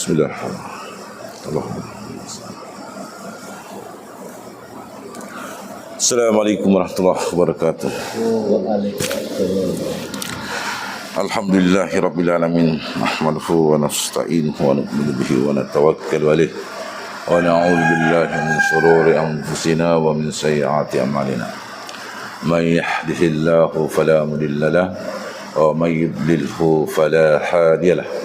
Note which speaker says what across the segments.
Speaker 1: Bismillahirrahmanirrahim. Assalamualaikum warahmatullahi wabarakatuh. Alhamdulillahirabbil alamin. Nahmaduhu wa nasta'inuhu wa nu'minu bihi wa natawakkalu alayh. Wa na'udzu billahi min shururi anfusina wa min sayyiati a'malina. May yahdihillahu fala mudilla lahu wa may yudlilhu fala hadiya lahu.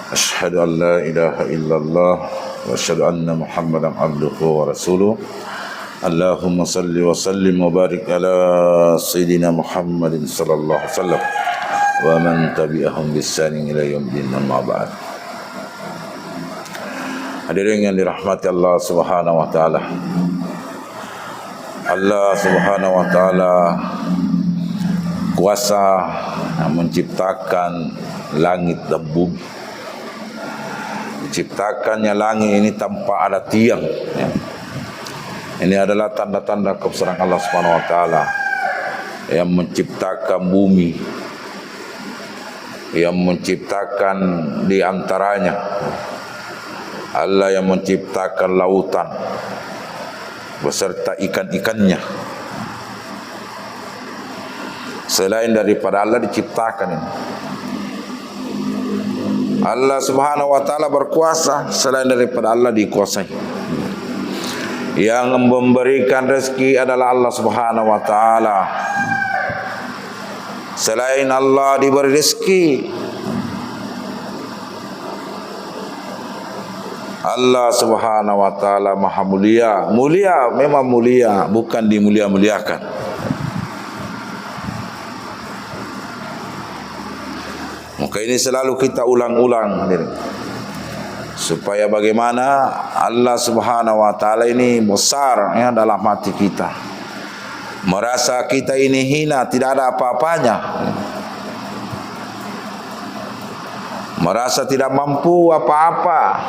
Speaker 1: Asyhadu an la ilaha illallah wa asyhadu anna Muhammadan abduhu wa rasuluh. Allahumma salli wa sallim wa barik ala sayyidina Muhammadin sallallahu alaihi wasallam wa man tabi'ahum bisanin ila yaumil amma ba'd. Hadirin yang dirahmati Allah Subhanahu wa taala. Allah Subhanahu wa taala kuasa menciptakan langit dan bumi. Diciptakannya langit ini tanpa ada tiang, ya. Ini adalah tanda-tanda kebesaran Allah Subhanahu wa taala yang menciptakan bumi, yang menciptakan di antaranya Allah yang menciptakan lautan beserta ikan-ikannya. Selain daripada Allah diciptakan ini. Allah Subhanahu wa taala berkuasa, selain daripada Allah dikuasai. Yang memberikan rezeki adalah Allah Subhanahu wa taala. Selain Allah diberi rezeki. Allah Subhanahu wa taala Maha mulia. Mulia memang mulia, bukan dimulia-muliakan. Maka ini selalu kita ulang-ulang supaya bagaimana Allah Subhanahu wa taala ini besar, ya, dalam hati kita. Merasa kita ini hina, tidak ada apa-apanya. Merasa tidak mampu apa-apa.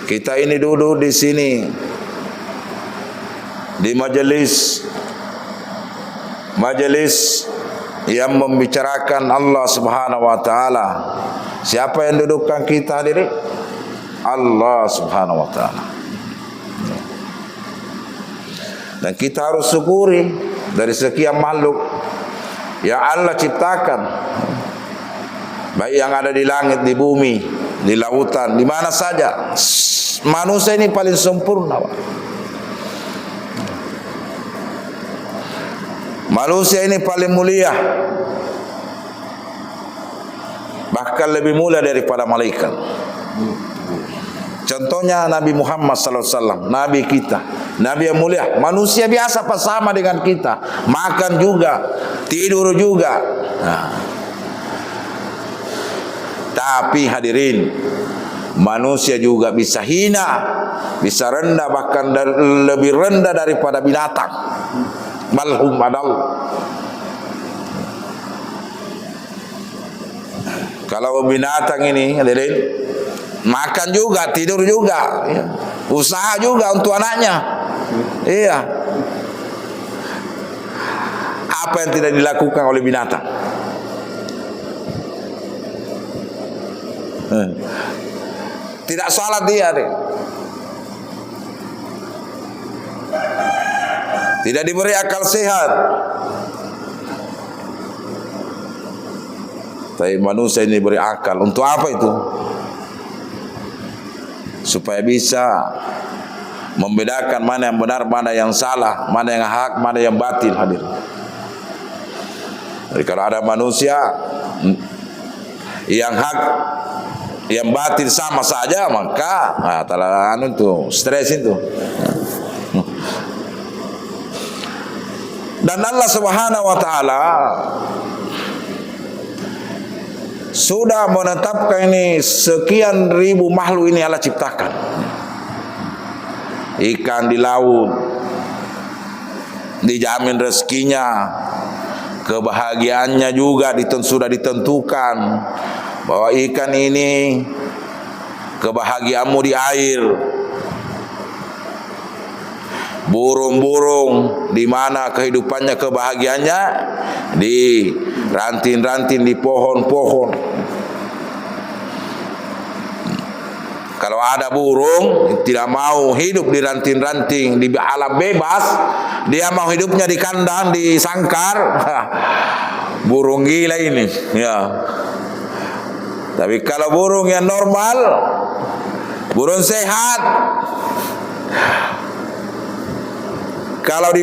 Speaker 1: Kita ini duduk di sini di majelis yang membicarakan Allah Subhanahu wa taala. Siapa yang dudukkan kita diri? Allah Subhanahu wa taala. Dan kita harus syukuri dari sekian makhluk yang Allah ciptakan, baik yang ada di langit, di bumi, di lautan, di mana saja. Manusia ini paling sempurna, Pak. Manusia ini paling mulia, bahkan lebih mulia daripada malaikat. Contohnya Nabi Muhammad SAW, Nabi kita, Nabi yang mulia. Manusia biasa sama dengan kita, makan juga, tidur juga. Nah. Tapi hadirin, manusia juga bisa hina, bisa rendah, bahkan lebih rendah daripada binatang. Balhum adal. Kalau binatang ini hadirin, makan juga, tidur juga, ya. Usaha juga untuk anaknya. Iya. Apa yang tidak dilakukan oleh binatang? Tidak salat dia, tidak diberi akal sehat. Tapi manusia ini diberi akal. Untuk apa itu? Supaya bisa membedakan mana yang benar, mana yang salah, mana yang hak, mana yang batil, hadir. Jadi kalau ada manusia yang hak, yang batil sama saja, maka itu stres itu. Dan Allah Subhanahu wa taala sudah menetapkan ini sekian ribu makhluk ini Allah ciptakan. Ikan di laut dijamin rezekinya, kebahagiaannya juga sudah ditentukan bahwa ikan ini kebahagiaanmu di air. Burung-burung di mana kehidupannya, kebahagiaannya di ranting-ranting, di pohon-pohon. Kalau ada burung tidak mau hidup di ranting-ranting di alam bebas, dia mau hidupnya di kandang, di sangkar. Burung gila ini, ya. Tapi kalau burung yang normal, burung sehat, kalau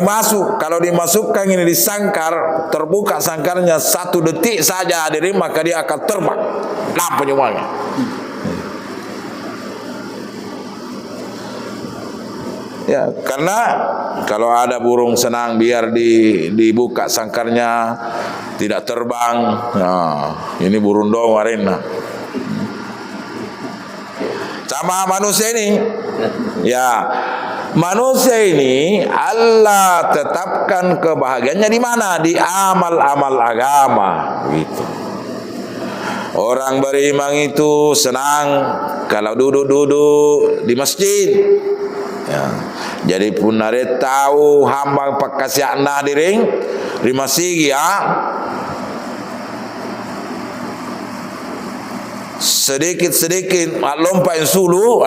Speaker 1: dimasukkan ini di sangkar, terbuka sangkarnya 1 detik saja diri, maka dia akan terbang. Lampu nyawanya. Ya, karena kalau ada burung senang biar dibuka sangkarnya tidak terbang. Nah, ini burung doang warna. Sama manusia ini, ya, manusia ini Allah tetapkan kebahagiaannya di mana? Di amal-amal agama, gitu. Orang beriman itu senang kalau duduk-duduk di masjid. Ya. Jadi pun ada tahu hambang pakasya nah diring rima sigi ya. Sedikit-sedikit lompat sulu,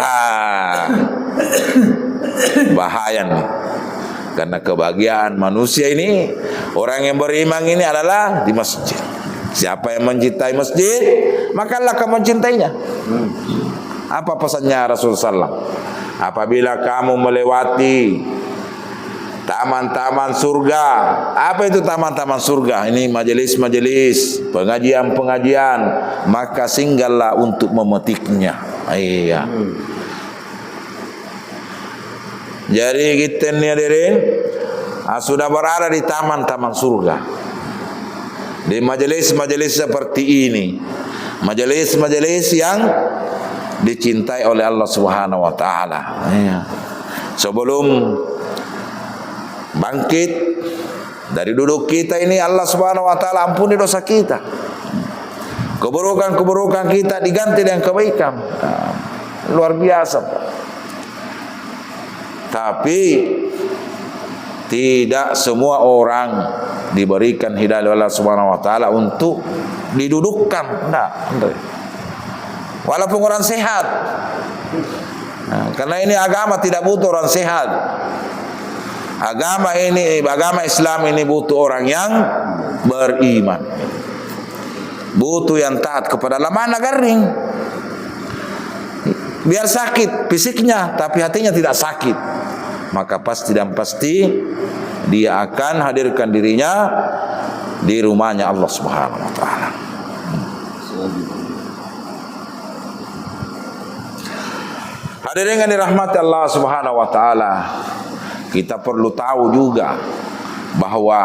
Speaker 1: bahaya nih. Karena kebahagiaan manusia ini, orang yang beriman ini adalah di masjid. Siapa yang mencintai masjid, maka Allah akan mencintainya. Apa pesannya Rasulullah SAW? Apabila kamu melewati taman-taman surga. Apa itu taman-taman surga? Ini majelis-majelis, pengajian-pengajian, maka singgahlah untuk memetiknya. Iya. Jadi kita ni hadirin sudah berada di taman-taman surga, di majelis-majelis seperti ini, majelis-majelis yang dicintai oleh Allah Subhanahu wa taala. Iya. Sebelum bangkit dari duduk kita ini, Allah Subhanahu wa taala ampuni dosa kita. Keburukan-keburukan kita diganti dengan kebaikan. Luar biasa. Tapi tidak semua orang diberikan hidayah oleh Allah Subhanahu wa taala untuk didudukkan. Enggak. Walaupun orang sehat. Karena ini agama tidak butuh orang sehat. Agama Islam ini butuh orang yang beriman, butuh yang taat kepada Allah. Mana garing, biar sakit fisiknya tapi hatinya tidak sakit, maka pasti dan pasti dia akan hadirkan dirinya di rumahnya Allah Subhanahu wa taala. Hadirin yang dirahmati Allah Subhanahu wa taala, kita perlu tahu juga bahwa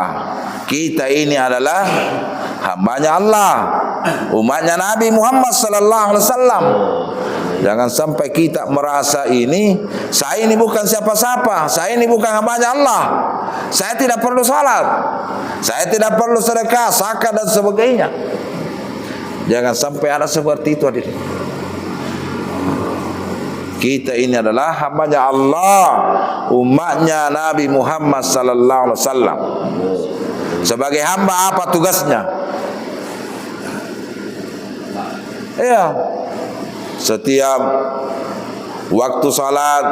Speaker 1: kita ini adalah hambanya Allah, umatnya Nabi Muhammad sallallahu alaihi wasallam. Jangan sampai kita merasa saya ini bukan siapa-siapa, saya ini bukan hambanya Allah, saya tidak perlu salat, saya tidak perlu sedekah, zakat dan sebagainya. Jangan sampai ada seperti itu, hadirin. Kita ini adalah hambanya Allah, umatnya Nabi Muhammad sallallahu alaihi wasallam. Sebagai hamba apa tugasnya? Iya. Setiap waktu salat,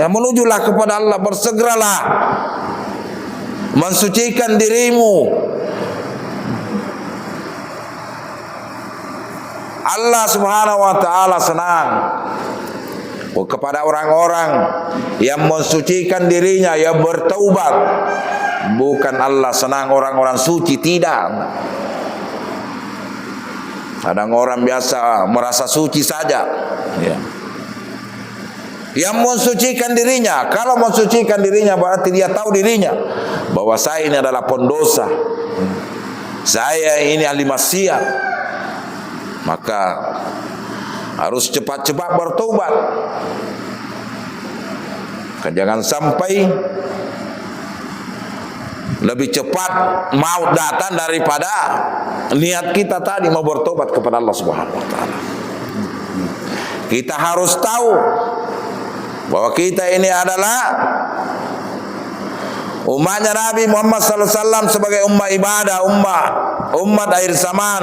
Speaker 1: ya menujulah kepada Allah, bersegeralah mensucikan dirimu. Allah Subhanahu wa taala senang kepada orang-orang yang mensucikan dirinya, yang bertaubat. Bukan Allah senang orang-orang suci, tidak. Kadang orang biasa merasa suci saja, ya. Yang mensucikan dirinya, kalau mensucikan dirinya berarti dia tahu dirinya bahwa saya ini adalah pendosa, saya ini ahli maksiat, maka harus cepat-cepat bertobat. Jangan sampai lebih cepat maut datang daripada niat kita tadi mau bertobat kepada Allah Subhanahu wa taala. Kita harus tahu bahwa kita ini adalah umatnya Nabi Muhammad sallallahu alaihi wasallam sebagai umat ibadah, umat akhir zaman.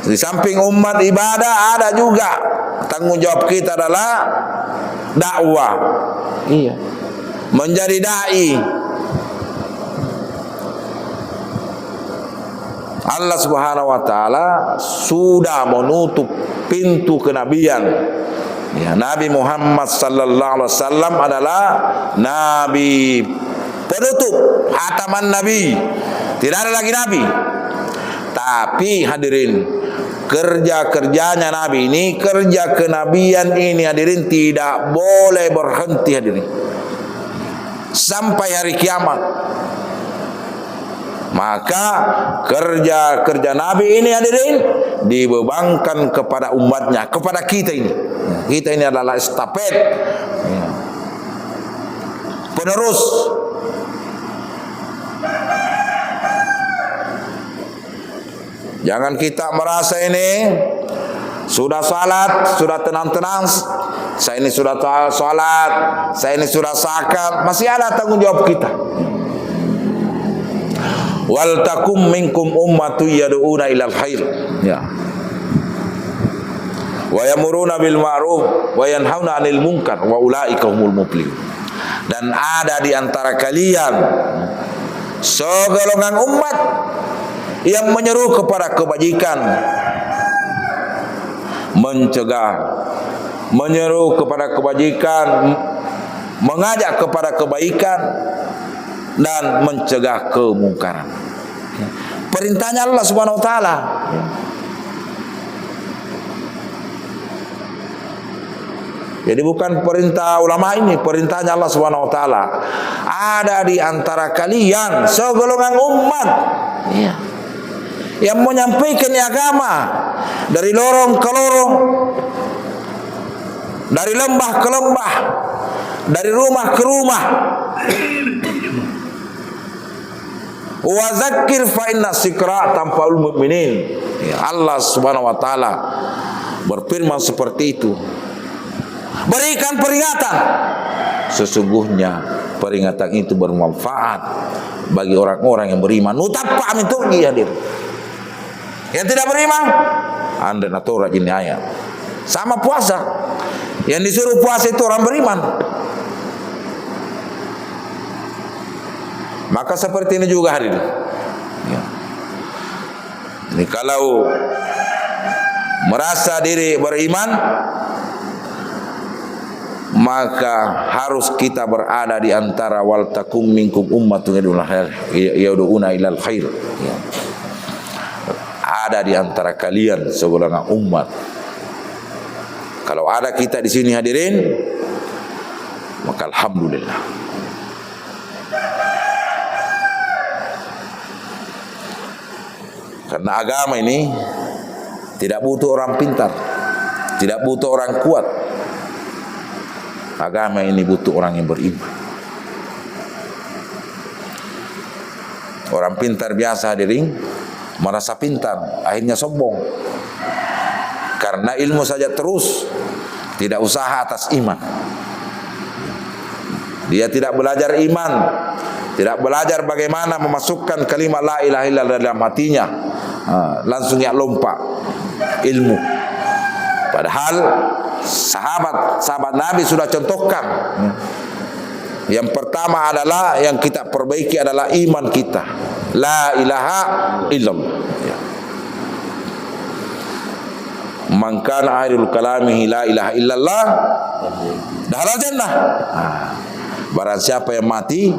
Speaker 1: Di samping umat ibadah, ada juga tanggung jawab kita adalah dakwah.
Speaker 2: Iya.
Speaker 1: Menjadi dai. Allah Subhanahu wa taala sudah menutup pintu kenabian. Ya, Nabi Muhammad sallallahu alaihi wasallam adalah nabi penutup, hataman nabi. Tidak ada lagi nabi. Tapi hadirin, kerja-kerjanya nabi ini, kerja kenabian ini hadirin tidak boleh berhenti hadirin. Sampai hari kiamat. Maka kerja-kerja nabi ini hadirin dibebankan kepada umatnya, kepada kita ini. Kita ini adalah estafet, penerus. Jangan kita merasa ini sudah salat, sudah tenang-tenang, saya ini sudah salat, saya ini sudah zakat, masih ada tanggung jawab kita. Wal takum minkum ummatu yad'una ilal khair, ya, wa yamuruna bil ma'ruf wa yanhauna 'anil munkar wa ulaika humul muflihun. Dan ada di antara kalian segolongan umat yang menyeru kepada kebajikan, mencegah, menyeru kepada kebajikan, mengajak kepada kebaikan, dan mencegah kemungkaran. Perintahnya Allah Subhanahu wa taala. Jadi bukan perintah ulama ini, perintahnya Allah Subhanahu wa taala. Ada di antara kalian segolongan umat, ya, yang menyampaikan agama dari lorong ke lorong, dari lembah ke lembah, dari rumah ke rumah. Wa zakir fa inna zikra tanfa'ul mu'minin. Ya, Allah Subhanahu wa taala berfirman seperti itu. Berikan peringatan. Sesungguhnya peringatan itu bermanfaat bagi orang-orang yang beriman. Nutapa itu hadir. Yang tidak beriman, anda nato rajin ayat. Sama puasa. Yang disuruh puasa itu orang beriman. Maka seperti ini juga hari ini. Ya. Ini kalau merasa diri beriman, maka harus kita berada di antara wal takum minkum ummatun yad'una ilal khair. Ya. Ada di antara kalian segolongan umat. Kalau ada kita di sini hadirin, maka alhamdulillah. Karena agama ini tidak butuh orang pintar, tidak butuh orang kuat. Agama ini butuh orang yang beriman. Orang pintar biasa hadirin merasa pintar, akhirnya sombong. Karena ilmu saja terus, tidak usaha atas iman. Dia tidak belajar iman, tidak belajar bagaimana memasukkan kalimat la ilaha illallah dalam hatinya. Langsung ya lompat ilmu. Padahal sahabat Nabi sudah contohkan. Yang pertama adalah yang kita perbaiki adalah iman kita. La ilaha illallah. Ya. Man kana akhirul kalamihi la ilaha illallah dakhala jannah. Barang siapa yang mati,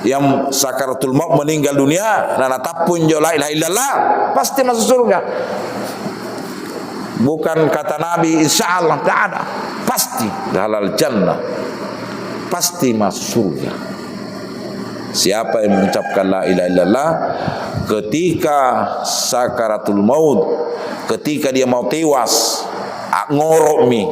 Speaker 1: yang sakaratul maut, meninggal dunia, dan atapun jo la ilaha illallah, pasti masuk surga. Bukan kata Nabi insyaallah, tidak ada. Pasti halal jannah, pasti masuk surga. Siapa yang mengucapkan la ilaha illallah ketika sakaratul maut, ketika dia mau tewas, ngoromi.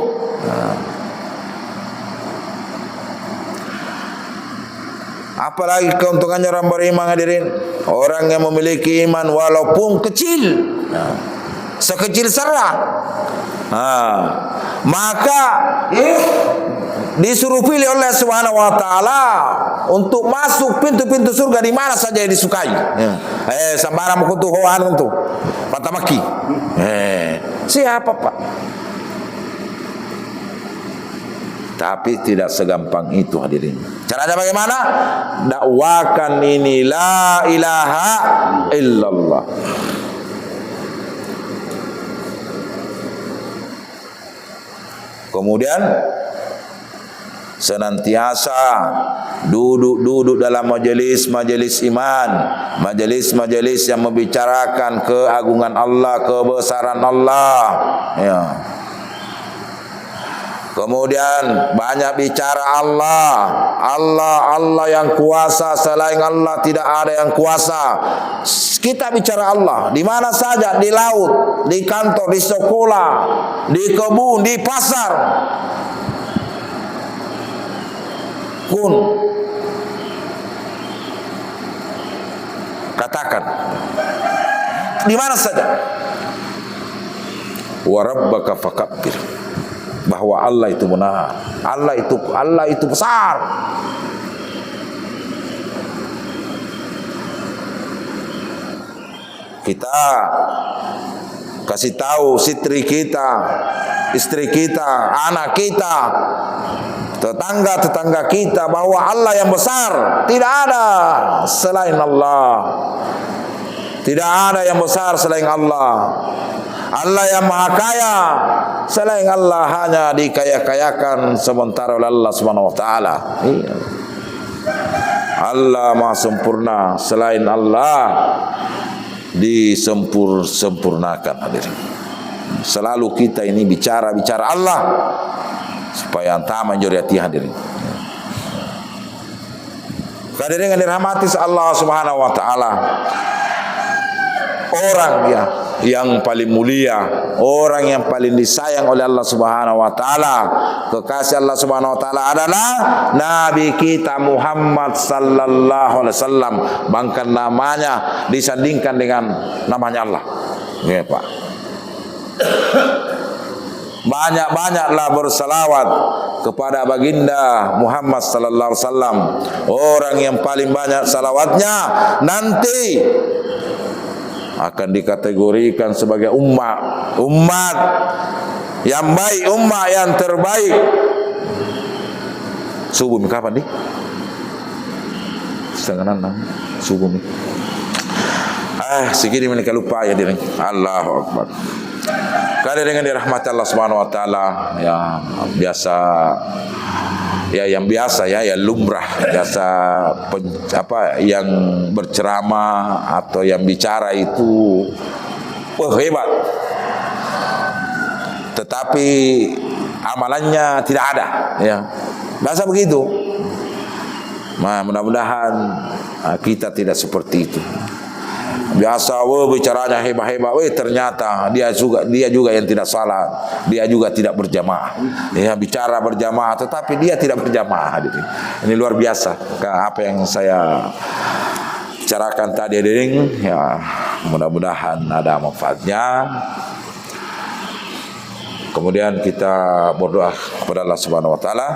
Speaker 1: Apalagi keuntungannya orang beriman hadirin. Orang yang memiliki iman walaupun kecil, sekecil zarah, maka disuruh pilih oleh Subhanahu wa taala untuk masuk pintu-pintu surga di mana saja yang disukai. Sambarang kutuhoan untuk patamaki. Siapa Pak? Tapi tidak segampang itu hadirin. Caranya bagaimana? Dakwakan ini la ilaha illallah. Kemudian senantiasa duduk dalam majelis-majelis iman, majelis-majelis yang membicarakan keagungan Allah, kebesaran Allah, ya. Kemudian banyak bicara Allah, Allah yang kuasa, selain Allah tidak ada yang kuasa. Kita bicara Allah di mana saja, di laut, di kantor, di sekolah, di kebun, di pasar. Kun katakan di mana saja, wa rabbaka fakabbir, bahwa Allah itu benar, Allah itu besar. Kita kasih tahu istri kita, anak kita, tetangga kita bahwa Allah yang besar, tidak ada selain Allah. Tidak ada yang besar selain Allah. Allah yang maha kaya, selain Allah hanya dikaya-kayakan sementara oleh Allah Subhanahu wa taala. Allah maha sempurna, selain Allah disempurnakan hadirin. Selalu kita ini bicara Allah supaya entah menjuriati hadirin. Hadirin yang dirahmati Allah Subhanahu wa taala. Orang yang paling mulia, orang yang paling disayang oleh Allah Subhanahu wa taala, kekasih Allah Subhanahu wa taala adalah Nabi kita Muhammad sallallahu alaihi wasallam. Bahkan namanya disandingkan dengan namanya Allah. Ya, Pak. Banyak-banyaklah bersalawat kepada baginda Muhammad sallallahu alaihi wasallam. Orang yang paling banyak salawatnya nanti akan dikategorikan sebagai umat yang baik, umat yang terbaik. Subuh kapan nih? 5:30 subuh nih. Segini mereka lupa ya diri. Allahu Akbar. Kali dengan dirahmati Allah Subhanahu wa taala, ya biasa yang lumrah, biasa yang berceramah atau yang bicara itu hebat, tetapi amalannya tidak ada, ya biasa begitu. Nah, mudah-mudahan kita tidak seperti itu. Biasa bicaranya hebat-hebat, ternyata dia juga yang tidak salah, dia juga tidak berjamaah. Ya, bicara berjamaah tetapi dia tidak berjamaah. Ini luar biasa apa yang saya bicarakan tadi, ya mudah-mudahan ada manfaatnya. Kemudian kita berdoa kepada Allah Subhanahu wa taala,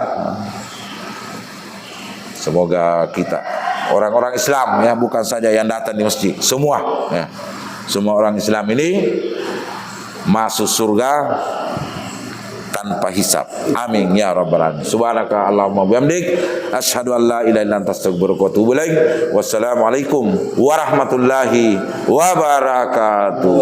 Speaker 1: semoga kita orang-orang Islam, ya bukan saja yang datang di masjid, semua orang Islam ini masuk surga tanpa hisab. Amin ya rabbal alamin. Subhanaka Allahumma bihamdik, asyhadu an la ilaha illa anta astaghfiruka wa atubu ilaik. Wassalamualaikum warahmatullahi wabarakatuh.